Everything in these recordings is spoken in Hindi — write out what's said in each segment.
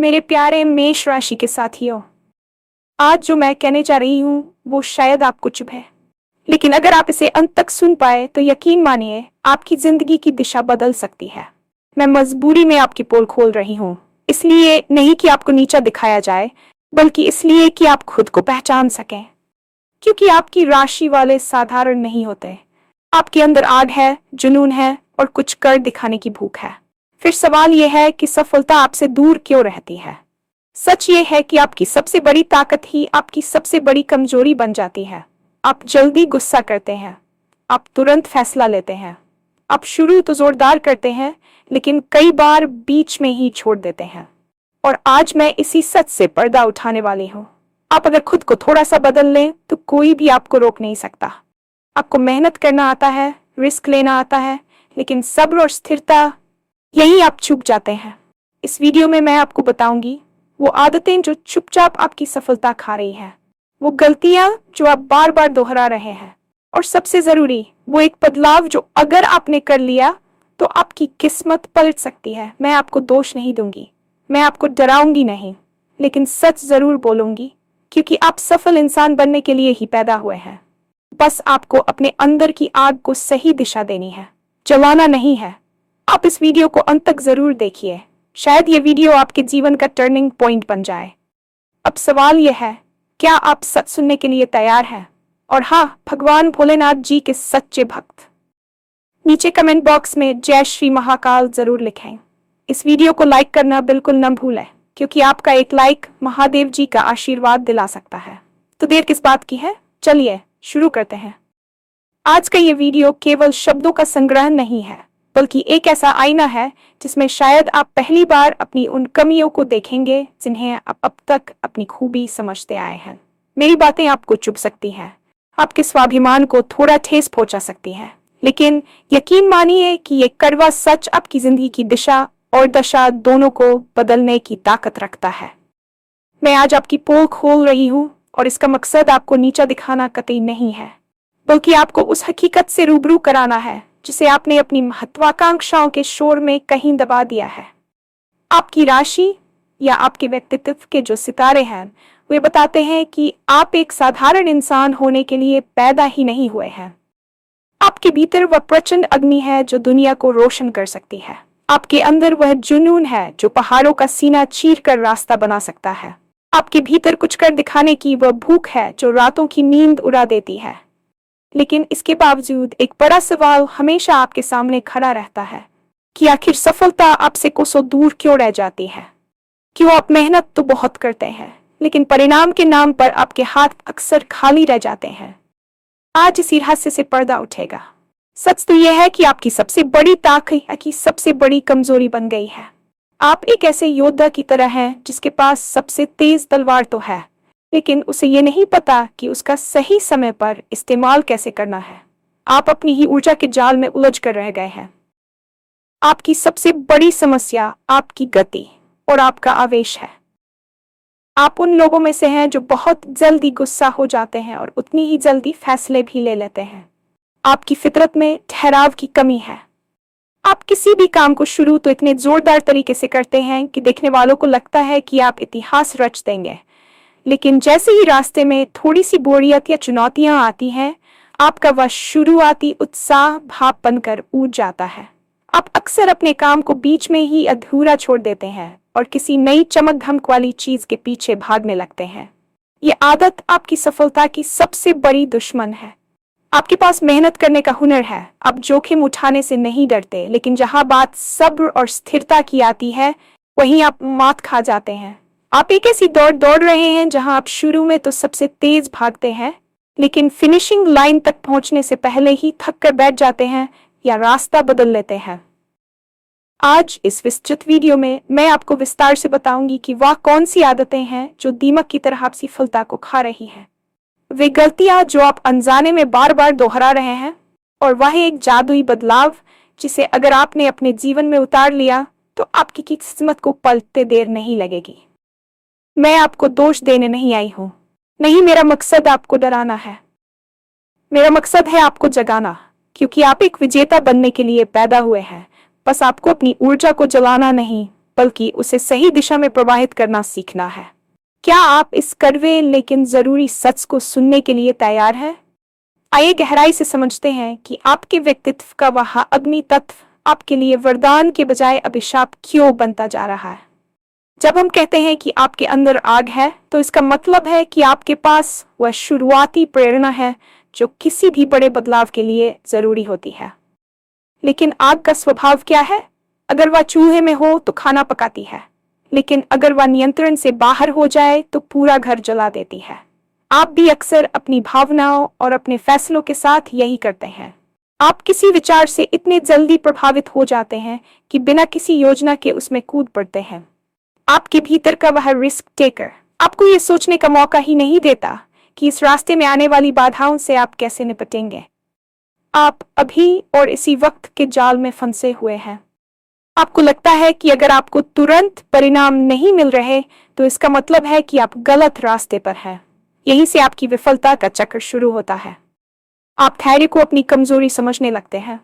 मेरे प्यारे मेष राशि के साथियों, आज जो मैं कहने जा रही हूँ वो शायद आपको चुभे, लेकिन अगर आप इसे अंत तक सुन पाए तो यकीन मानिए आपकी जिंदगी की दिशा बदल सकती है। मैं मजबूरी में आपकी पोल खोल रही हूँ, इसलिए नहीं कि आपको नीचा दिखाया जाए, बल्कि इसलिए कि आप खुद को पहचान सकें। क्योंकि आपकी राशि वाले साधारण नहीं होते। आपके अंदर आग है, जुनून है और कुछ कर दिखाने की भूख है। फिर सवाल यह है कि सफलता आपसे दूर क्यों रहती है। सच ये है कि आपकी सबसे बड़ी ताकत ही आपकी सबसे बड़ी कमजोरी बन जाती है। आप जल्दी गुस्सा करते हैं, आप तुरंत फैसला लेते हैं, आप शुरू तो जोरदार करते हैं, लेकिन कई बार बीच में ही छोड़ देते हैं। और आज मैं इसी सच से पर्दा उठाने वाली हूँ। आप अगर खुद को थोड़ा सा बदल लें तो कोई भी आपको रोक नहीं सकता। आपको मेहनत करना आता है, रिस्क लेना आता है, लेकिन सब्र और स्थिरता, यही आप चूक जाते हैं। इस वीडियो में मैं आपको बताऊंगी वो आदतें जो चुपचाप आपकी सफलता खा रही है, वो गलतियां जो आप बार बार दोहरा रहे हैं, और सबसे जरूरी वो एक बदलाव जो अगर आपने कर लिया तो आपकी किस्मत पलट सकती है। मैं आपको दोष नहीं दूंगी, मैं आपको डराऊंगी नहीं, लेकिन सच जरूर बोलूंगी, क्योंकि आप सफल इंसान बनने के लिए ही पैदा हुए हैं। बस आपको अपने अंदर की आग को सही दिशा देनी है, जलाना नहीं है। आप इस वीडियो को अंत तक जरूर देखिए, शायद ये वीडियो आपके जीवन का टर्निंग पॉइंट बन जाए। अब सवाल यह है, क्या आप सच सुनने के लिए तैयार हैं? और हाँ, भगवान भोलेनाथ जी के सच्चे भक्त नीचे कमेंट बॉक्स में जय श्री महाकाल जरूर लिखें। इस वीडियो को लाइक करना बिल्कुल न भूलें, क्योंकि आपका एक लाइक महादेव जी का आशीर्वाद दिला सकता है। तो देर किस बात की है, चलिए शुरू करते हैं। आज का ये वीडियो केवल शब्दों का संग्रह नहीं है, बल्कि एक ऐसा आईना है जिसमें शायद आप पहली बार अपनी उन कमियों को देखेंगे जिन्हें आप अब तक अपनी खूबी समझते आए हैं। मेरी बातें आपको चुभ सकती हैं, आपके स्वाभिमान को थोड़ा ठेस पहुंचा सकती हैं, लेकिन यकीन मानिए कि ये कड़वा सच आपकी जिंदगी की दिशा और दशा दोनों को बदलने की ताकत रखता है। मैं आज आपकी पोल खोल रही हूँ, और इसका मकसद आपको नीचा दिखाना कतई नहीं है, बल्कि आपको उस हकीकत से रूबरू कराना है जिसे आपने अपनी महत्वाकांक्षाओं के शोर में कहीं दबा दिया है। आपकी राशि या आपके व्यक्तित्व के जो सितारे हैं, वे बताते हैं कि आप एक साधारण इंसान होने के लिए पैदा ही नहीं हुए हैं। आपके भीतर वह प्रचंड अग्नि है जो दुनिया को रोशन कर सकती है। आपके अंदर वह जुनून है जो पहाड़ों का सीना चीर कर रास्ता बना सकता है। आपके भीतर कुछ कर दिखाने की वह भूख है जो रातों की नींद उड़ा देती है। लेकिन इसके बावजूद एक बड़ा सवाल हमेशा आपके सामने खड़ा रहता है कि आखिर सफलता आपसे कोसों दूर क्यों रह जाती है। क्यों आप मेहनत तो बहुत करते हैं, लेकिन परिणाम के नाम पर आपके हाथ अक्सर खाली रह जाते हैं। आज इसी रहस्य से पर्दा उठेगा। सच तो यह है कि आपकी सबसे बड़ी ताकत की सबसे बड़ी कमजोरी बन गई है। आप एक ऐसे योद्धा की तरह हैं जिसके पास सबसे तेज तलवार तो है, लेकिन उसे ये नहीं पता कि उसका सही समय पर इस्तेमाल कैसे करना है। आप अपनी ही ऊर्जा के जाल में उलझ कर रह गए हैं। आपकी सबसे बड़ी समस्या आपकी गति और आपका आवेश है। आप उन लोगों में से हैं जो बहुत जल्दी गुस्सा हो जाते हैं और उतनी ही जल्दी फैसले भी ले लेते हैं। आपकी फितरत में ठहराव की कमी है। आप किसी भी काम को शुरू तो इतने जोरदार तरीके से करते हैं कि देखने वालों को लगता है कि आप इतिहास रच देंगे, लेकिन जैसे ही रास्ते में थोड़ी सी बोरियत या चुनौतियां आती हैं, आपका वह शुरुआती उत्साह भाप बनकर ऊब जाता है। आप अक्सर अपने काम को बीच में ही अधूरा छोड़ देते हैं और किसी नई चमक धमक वाली चीज के पीछे भागने लगते हैं। ये आदत आपकी सफलता की सबसे बड़ी दुश्मन है। आपके पास मेहनत करने का हुनर है, आप जोखिम उठाने से नहीं डरते, लेकिन जहां बात सब्र और स्थिरता की आती है, वहीं आप मात खा जाते हैं। आप एक ऐसी दौड़ रहे हैं जहां आप शुरू में तो सबसे तेज भागते हैं, लेकिन फिनिशिंग लाइन तक पहुंचने से पहले ही थक कर बैठ जाते हैं या रास्ता बदल लेते हैं। आज इस विस्तृत वीडियो में मैं आपको विस्तार से बताऊंगी कि वह कौन सी आदतें हैं जो दीमक की तरह आपकी सफलता को खा रही हैं। वे गलतियां जो आप अनजाने में बार बार दोहरा रहे हैं, और वह एक जादुई बदलाव जिसे अगर आपने अपने जीवन में उतार लिया तो आपकी किस्मत को पलटते देर नहीं लगेगी। मैं आपको दोष देने नहीं आई हूं, नहीं, मेरा मकसद आपको डराना है। मेरा मकसद है आपको जगाना, क्योंकि आप एक विजेता बनने के लिए पैदा हुए हैं। बस आपको अपनी ऊर्जा को जलाना नहीं, बल्कि उसे सही दिशा में प्रवाहित करना सीखना है। क्या आप इस कड़वे लेकिन जरूरी सच को सुनने के लिए तैयार हैं? आइए गहराई से समझते हैं कि आपके व्यक्तित्व का वह अग्नि तत्व आपके लिए वरदान के बजाय अभिशाप क्यों बनता जा रहा है। जब हम कहते हैं कि आपके अंदर आग है, तो इसका मतलब है कि आपके पास वह शुरुआती प्रेरणा है जो किसी भी बड़े बदलाव के लिए जरूरी होती है। लेकिन आग का स्वभाव क्या है? अगर वह चूल्हे में हो तो खाना पकाती है, लेकिन अगर वह नियंत्रण से बाहर हो जाए तो पूरा घर जला देती है। आप भी अक्सर अपनी भावनाओं और अपने फैसलों के साथ यही करते हैं। आप किसी विचार से इतने जल्दी प्रभावित हो जाते हैं कि बिना किसी योजना के उसमें कूद पड़ते हैं। आपके भीतर का वह रिस्क टेकर आपको ये सोचने का मौका ही नहीं देता कि इस रास्ते में आने वाली बाधाओं से आप कैसे निपटेंगे। आप अभी और इसी वक्त के जाल में फंसे हुए हैं। आपको लगता है कि अगर आपको तुरंत परिणाम नहीं मिल रहे तो इसका मतलब है कि आप गलत रास्ते पर हैं। यहीं से आपकी विफलता का चक्र शुरू होता है। आप धैर्य को अपनी कमजोरी समझने लगते हैं,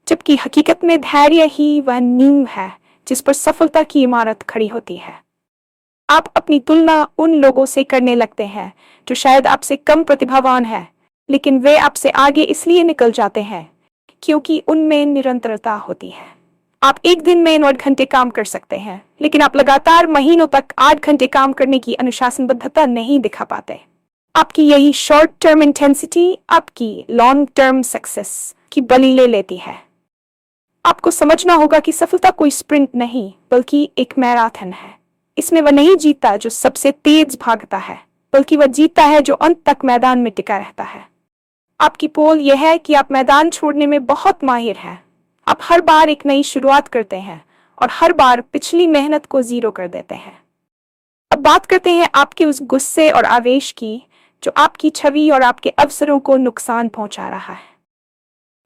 जबकि हकीकत में धैर्य ही वह नींव है जिस पर सफलता की इमारत खड़ी होती है। आप अपनी तुलना उन लोगों से करने लगते हैं जो शायद आपसे कम प्रतिभावान है, लेकिन वे आपसे आगे इसलिए निकल जाते हैं क्योंकि उनमें निरंतरता होती है। आप एक दिन में 9 घंटे काम कर सकते हैं, लेकिन आप लगातार महीनों तक 8 घंटे काम करने की अनुशासनबद्धता नहीं दिखा पाते। आपकी यही शॉर्ट टर्म इंटेंसिटी आपकी लॉन्ग टर्म सक्सेस की बलि ले लेती है। आपको समझना होगा कि सफलता कोई स्प्रिंट नहीं बल्कि एक मैराथन है। इसमें वह नहीं जीतता जो सबसे तेज भागता है, बल्कि वह जीतता है जो अंत तक मैदान में टिका रहता है। आपकी पोल यह है कि आप मैदान छोड़ने में बहुत माहिर हैं। आप हर बार एक नई शुरुआत करते हैं और हर बार पिछली मेहनत को जीरो कर देते हैं। अब बात करते हैं आपके उस गुस्से और आवेश की जो आपकी छवि और आपके अवसरों को नुकसान पहुंचा रहा है।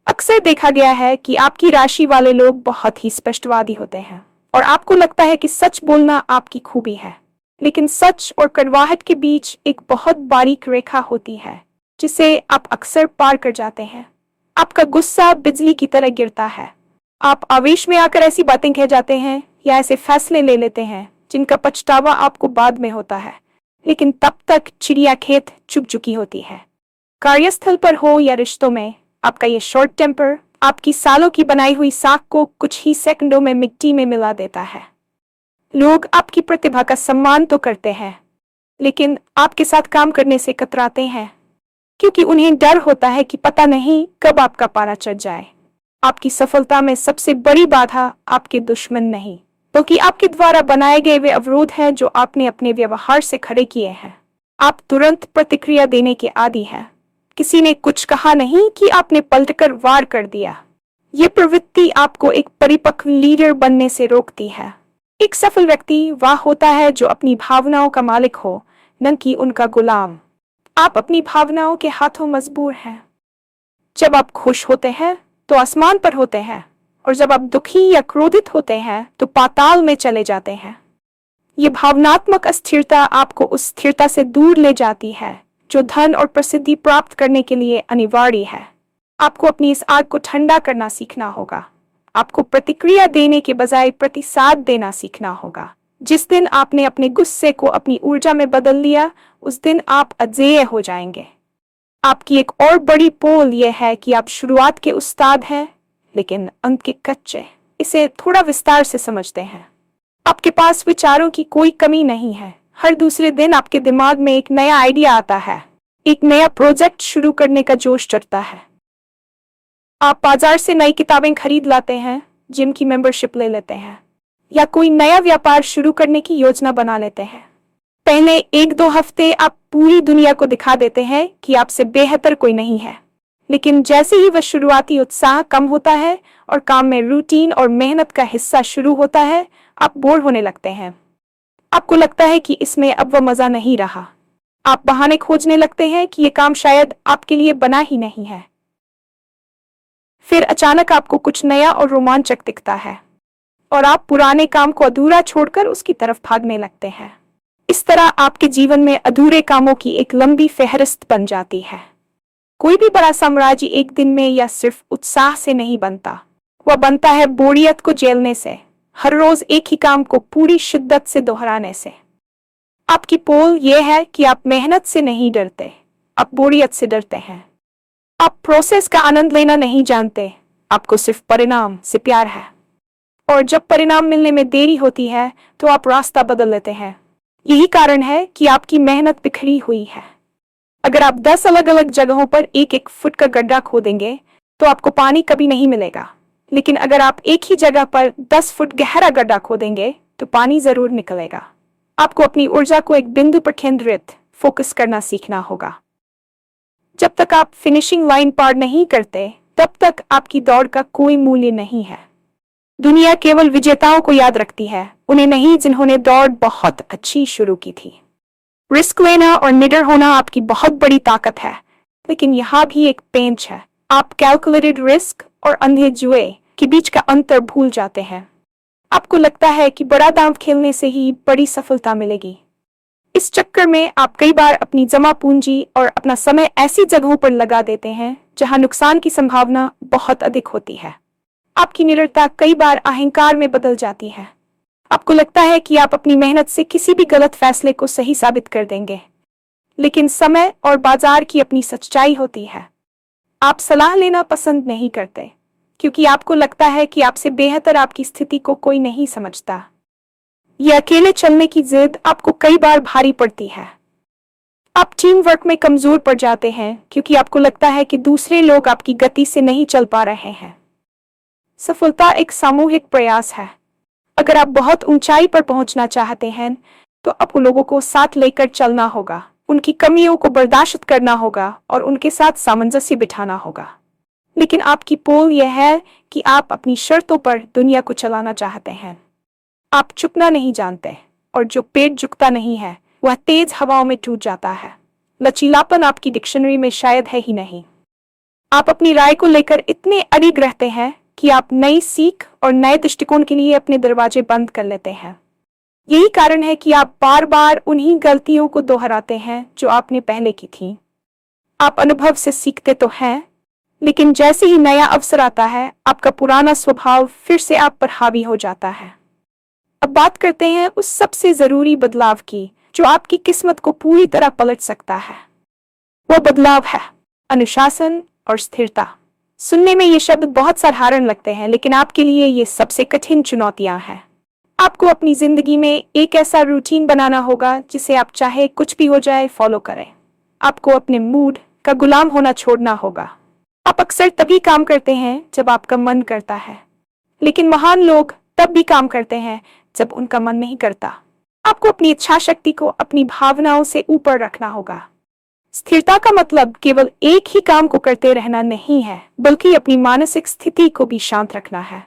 अक्सर देखा गया है कि आपकी राशि वाले लोग बहुत ही स्पष्टवादी होते हैं और आपको लगता है कि सच बोलना आपकी खूबी है, लेकिन सच और कड़वाहट के बीच एक बहुत बारीक रेखा होती है जिसे आप अक्सर पार कर जाते हैं। आपका गुस्सा बिजली की तरह गिरता है। आप आवेश में आकर ऐसी बातें कह जाते हैं या ऐसे फैसले ले लेते हैं जिनका पछतावा आपको बाद में होता है, लेकिन तब तक चिड़िया खेत चुग चुकी होती है। कार्यस्थल पर हो या रिश्तों में, आपका ये शॉर्ट टेम्पर आपकी सालों की बनाई हुई साख को कुछ ही सेकंडों में मिट्टी में मिला देता है। लोग आपकी प्रतिभा का सम्मान तो करते हैं, लेकिन आपके साथ काम करने से कतराते हैं क्योंकि उन्हें डर होता है कि पता नहीं कब आपका पारा चढ़ जाए। आपकी सफलता में सबसे बड़ी बाधा आपके दुश्मन नहीं, बल्कि आपके द्वारा बनाए गए वे अवरोध हैं जो आपने अपने व्यवहार से खड़े किए हैं। आप तुरंत प्रतिक्रिया देने के आदी हैं। किसी ने कुछ कहा नहीं कि आपने पलटकर वार कर दिया। ये प्रवृत्ति आपको एक परिपक्व लीडर बनने से रोकती है। एक सफल व्यक्ति वह होता है जो अपनी भावनाओं का मालिक हो, न कि उनका गुलाम। आप अपनी भावनाओं के हाथों मजबूर हैं। जब आप खुश होते हैं तो आसमान पर होते हैं, और जब आप दुखी या क्रोधित होते हैं तो पाताल में चले जाते हैं। ये भावनात्मक अस्थिरता आपको उस स्थिरता से दूर ले जाती है जो धन और प्रसिद्धि प्राप्त करने के लिए अनिवार्य है। आपको अपनी इस आग को ठंडा करना सीखना होगा। आपको प्रतिक्रिया देने के बजाय प्रतिसाद देना सीखना होगा। जिस दिन आपने अपने गुस्से को अपनी ऊर्जा में बदल लिया, उस दिन आप अजेय हो जाएंगे। आपकी एक और बड़ी पोल यह है कि आप शुरुआत के उस्ताद हैं, लेकिन अंत के कच्चे। इसे थोड़ा विस्तार से समझते हैं। आपके पास विचारों की कोई कमी नहीं है। हर दूसरे दिन आपके दिमाग में एक नया आइडिया आता है, एक नया प्रोजेक्ट शुरू करने का जोश चढ़ता है। आप बाजार से नई किताबें खरीद लाते हैं, जिम की मेंबरशिप ले लेते हैं, या कोई नया व्यापार शुरू करने की योजना बना लेते हैं। पहले 1-2 हफ्ते आप पूरी दुनिया को दिखा देते हैं कि आपसे बेहतर कोई नहीं है, लेकिन जैसे ही वह शुरुआती उत्साह कम होता है और काम में रूटीन और मेहनत का हिस्सा शुरू होता है, आप बोर होने लगते हैं। आपको लगता है कि इसमें अब वह मजा नहीं रहा। आप बहाने खोजने लगते हैं कि यह काम शायद आपके लिए बना ही नहीं है। फिर अचानक आपको कुछ नया और रोमांचक दिखता है और आप पुराने काम को अधूरा छोड़कर उसकी तरफ भागने लगते हैं। इस तरह आपके जीवन में अधूरे कामों की एक लंबी फहरिस्त बन जाती है। कोई भी बड़ा साम्राज्य एक दिन में या सिर्फ उत्साह से नहीं बनता, वह बनता है बोरियत को झेलने से, हर रोज एक ही काम को पूरी शिद्दत से दोहराने से। आपकी पोल यह है कि आप मेहनत से नहीं डरते, आप बोरियत से डरते हैं। आप प्रोसेस का आनंद लेना नहीं जानते, आपको सिर्फ परिणाम से प्यार है। और जब परिणाम मिलने में देरी होती है तो आप रास्ता बदल लेते हैं। यही कारण है कि आपकी मेहनत बिखरी हुई है। अगर आप 10 अलग अलग जगहों पर एक एक फुट का गड्ढा खोदेंगे तो आपको पानी कभी नहीं मिलेगा, लेकिन अगर आप एक ही जगह पर 10 फुट गहरा गड्ढा खोदेंगे तो पानी जरूर निकलेगा। आपको अपनी ऊर्जा को एक बिंदु पर केंद्रित फोकस करना सीखना होगा। जब तक आप फिनिशिंग लाइन पार नहीं करते तब तक आपकी दौड़ का कोई मूल्य नहीं है। दुनिया केवल विजेताओं को याद रखती है, उन्हें नहीं जिन्होंने दौड़ बहुत अच्छी शुरू की थी। रिस्क लेना और निडर होना आपकी बहुत बड़ी ताकत है, लेकिन यहाँ भी एक पेंच है। आप कैलकुलेटेड रिस्क और अंधे जुए के बीच का अंतर भूल जाते हैं। आपको लगता है कि बड़ा दांव खेलने से ही बड़ी सफलता मिलेगी। इस चक्कर में आप कई बार अपनी जमा पूंजी और अपना समय ऐसी जगहों पर लगा देते हैं जहां नुकसान की संभावना बहुत अधिक होती है। आपकी निडरता कई बार अहंकार में बदल जाती है। आपको लगता है कि आप अपनी मेहनत से किसी भी गलत फैसले को सही साबित कर देंगे, लेकिन समय और बाजार की अपनी सच्चाई होती है। आप सलाह लेना पसंद नहीं करते क्योंकि आपको लगता है कि आपसे बेहतर आपकी स्थिति को कोई नहीं समझता। यह अकेले चलने की जिद आपको कई बार भारी पड़ती है। आप टीम वर्क में कमजोर पड़ जाते हैं क्योंकि आपको लगता है कि दूसरे लोग आपकी गति से नहीं चल पा रहे हैं। सफलता एक सामूहिक प्रयास है। अगर आप बहुत ऊंचाई पर पहुंचना चाहते हैं तो आपको लोगों को साथ लेकर चलना होगा, उनकी कमियों को बर्दाश्त करना होगा और उनके साथ सामंजस्य बिठाना होगा। लेकिन आपकी पोल यह है कि आप अपनी शर्तों पर दुनिया को चलाना चाहते हैं। आप चुकना नहीं जानते, और जो पेड़ झुकता नहीं है वह तेज हवाओं में टूट जाता है। लचीलापन आपकी डिक्शनरी में शायद है ही नहीं। आप अपनी राय को लेकर इतने अड़िग रहते हैं कि आप नई सीख और नए दृष्टिकोण के लिए अपने दरवाजे बंद कर लेते हैं। यही कारण है कि आप बार बार उन्हीं गलतियों को दोहराते हैं जो आपने पहले की थी। आप अनुभव से सीखते तो हैं, लेकिन जैसे ही नया अवसर आता है आपका पुराना स्वभाव फिर से आप पर हावी हो जाता है। अब बात करते हैं उस सबसे जरूरी बदलाव की जो आपकी किस्मत को पूरी तरह पलट सकता है। वह बदलाव है अनुशासन और स्थिरता। सुनने में ये शब्द बहुत साधारण लगते हैं, लेकिन आपके लिए ये सबसे कठिन चुनौतियां हैं। आपको अपनी जिंदगी में एक ऐसा रूटीन बनाना होगा जिसे आप चाहे कुछ भी हो जाए फॉलो करें। आपको अपने मूड का गुलाम होना छोड़ना होगा। आप अक्सर तभी काम करते हैं जब आपका मन करता है, लेकिन महान लोग तब भी काम करते हैं जब उनका मन नहीं करता। आपको अपनी इच्छा शक्ति को अपनी भावनाओं से ऊपर रखना होगा। स्थिरता का मतलब केवल एक ही काम को करते रहना नहीं है, बल्कि अपनी मानसिक स्थिति को भी शांत रखना है।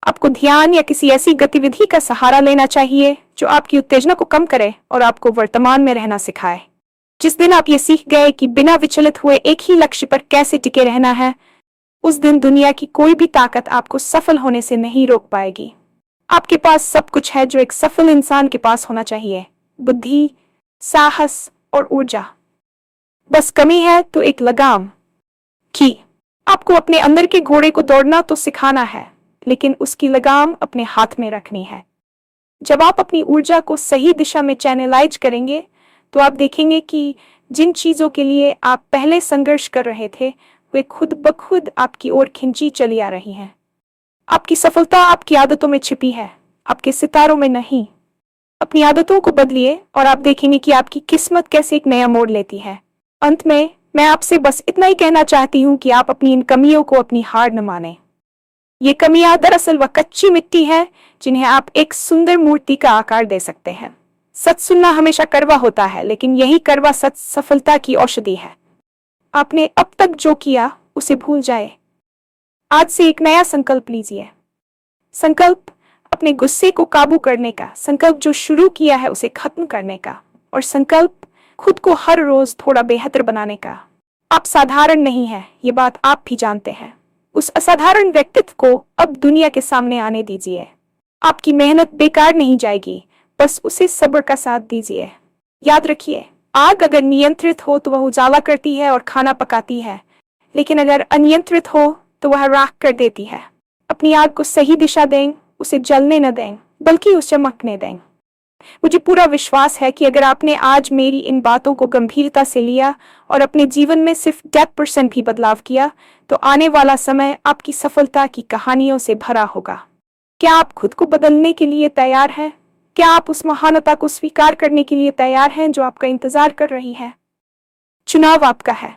आपको ध्यान या किसी ऐसी गतिविधि का सहारा लेना चाहिए जो आपकी उत्तेजना को कम करे और आपको वर्तमान में रहना सिखाए। जिस दिन आप ये सीख गए कि बिना विचलित हुए एक ही लक्ष्य पर कैसे टिके रहना है, उस दिन दुनिया की कोई भी ताकत आपको सफल होने से नहीं रोक पाएगी। आपके पास सब कुछ है जो एक सफल इंसान के पास होना चाहिए: बुद्धि, साहस और ऊर्जा। बस कमी है तो एक लगाम की। आपको अपने अंदर के घोड़े को दौड़ना तो सिखाना है, लेकिन उसकी लगाम अपने हाथ में रखनी है। जब आप अपनी ऊर्जा को सही दिशा में चैनलाइज करेंगे तो आप देखेंगे कि जिन चीजों के लिए आप पहले संघर्ष कर रहे थे वे खुद ब खुद आपकी ओर खिंची चली आ रही हैं। आपकी सफलता आपकी आदतों में छिपी है, आपके सितारों में नहीं। अपनी आदतों को बदलिए और आप देखेंगे कि आपकी किस्मत कैसे एक नया मोड़ लेती है। अंत में मैं आपसे बस इतना ही कहना चाहती हूँ कि आप अपनी इन कमियों को अपनी हार न माने। ये कमियां दरअसल वह कच्ची मिट्टी है जिन्हें आप एक सुंदर मूर्ति का आकार दे सकते हैं। सच सुनना हमेशा कड़वा होता है, लेकिन यही कड़वा सच सफलता की औषधि है। आपने अब तक जो किया उसे भूल जाए। आज से एक नया संकल्प लीजिए। संकल्प अपने गुस्से को काबू करने का, संकल्प जो शुरू किया है उसे खत्म करने का, और संकल्प खुद को हर रोज थोड़ा बेहतर बनाने का। आप साधारण नहीं हैं, ये बात आप भी जानते हैं। उस असाधारण व्यक्तित्व को अब दुनिया के सामने आने दीजिए। आपकी मेहनत बेकार नहीं जाएगी, बस उसे सब्र का साथ दीजिए। याद रखिए, आग अगर नियंत्रित हो तो वह उजाला करती है और खाना पकाती है, लेकिन अगर अनियंत्रित हो तो वह राख कर देती है। अपनी आग को सही दिशा दें उसे जलने न दें, बल्कि उसे चमकने दें। मुझे पूरा विश्वास है कि अगर आपने आज मेरी इन बातों को गंभीरता से लिया और अपने जीवन में सिर्फ 10% भी बदलाव किया, तो आने वाला समय आपकी सफलता की कहानियों से भरा होगा। क्या आप खुद को बदलने के लिए तैयार हैं? क्या आप उस महानता को स्वीकार करने के लिए तैयार हैं जो आपका इंतजार कर रही है? चुनाव आपका है,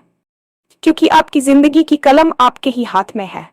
क्योंकि आपकी जिंदगी की कलम आपके ही हाथ में है।